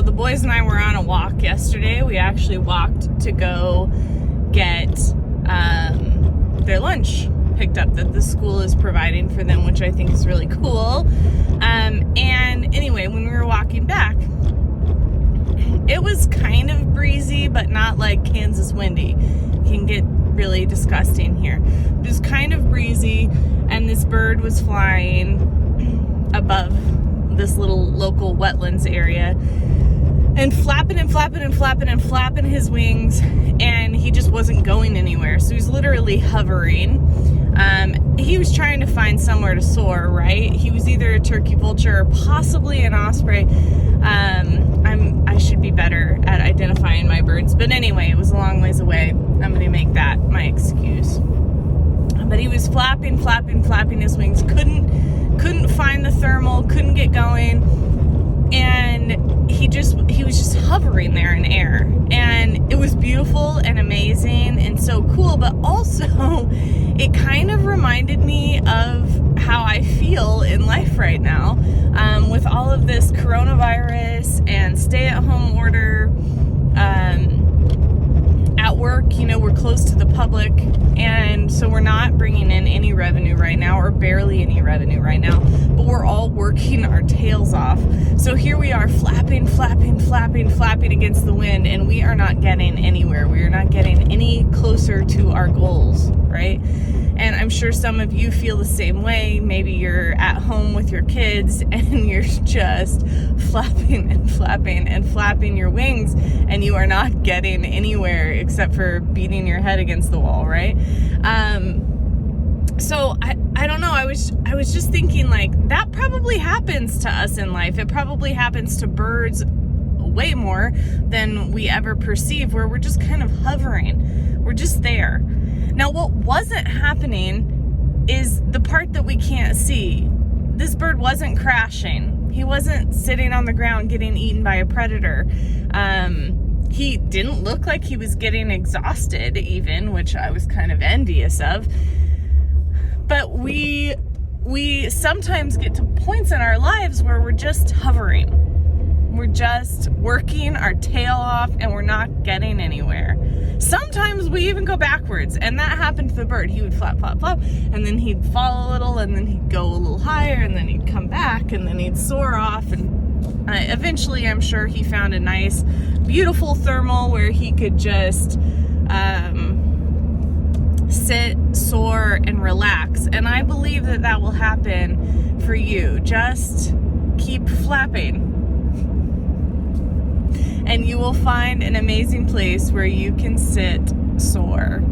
the boys and I were on a walk yesterday. We actually walked to go get their lunch picked up that the school is providing for them, which I think is really cool. And anyway, when we were walking back, it was kind of breezy, but not like Kansas windy. It can get really disgusting here. It was kind of breezy, and this bird was flying above this little local wetlands area and flapping and flapping and flapping and flapping his wings, and he just wasn't going anywhere. So he's literally hovering. He was trying to find somewhere to soar, right? He was either a turkey vulture or possibly an osprey. I should be better at identifying my birds, but anyway, it was a long ways away. I'm going to make that my excuse. But he was flapping his wings, couldn't find the thermal, couldn't get going, and he was just hovering there in air, and it was beautiful and amazing and so cool. But also it kind of reminded me of how I feel in life right now, with all of this coronavirus and stay-at-home order. At work, we're close to the public, and so we're not bringing in any revenue right now, or barely any revenue right now, but we're all working our tails off. So here we are flapping against the wind, and we are not getting anywhere. We are not getting any closer to our goals, right? And I'm sure some of you feel the same way. Maybe you're at home with your kids and you're just flapping your wings, and you are not getting anywhere except for beating your head against the wall, right? So I don't know. I was just thinking, like, that probably happens to us in life. It probably happens to birds way more than we ever perceive, where we're just kind of hovering. We're just there. Now, what wasn't happening is the part that we can't see. This bird wasn't crashing. He wasn't sitting on the ground getting eaten by a predator. He didn't look like he was getting exhausted even, which I was kind of envious of. But we sometimes get to points in our lives where we're just hovering. We're just working our tail off, and we're not getting anywhere. Sometimes we even go backwards, and that happened to the bird. He would flap, and then he'd fall a little, and then he'd go a little higher, and then he'd come back, and then he'd soar off, and eventually I'm sure he found a nice, beautiful thermal where he could just sit, soar, and relax. And I believe that will happen for you. Just keep flapping, and you will find an amazing place where you can sit, soar,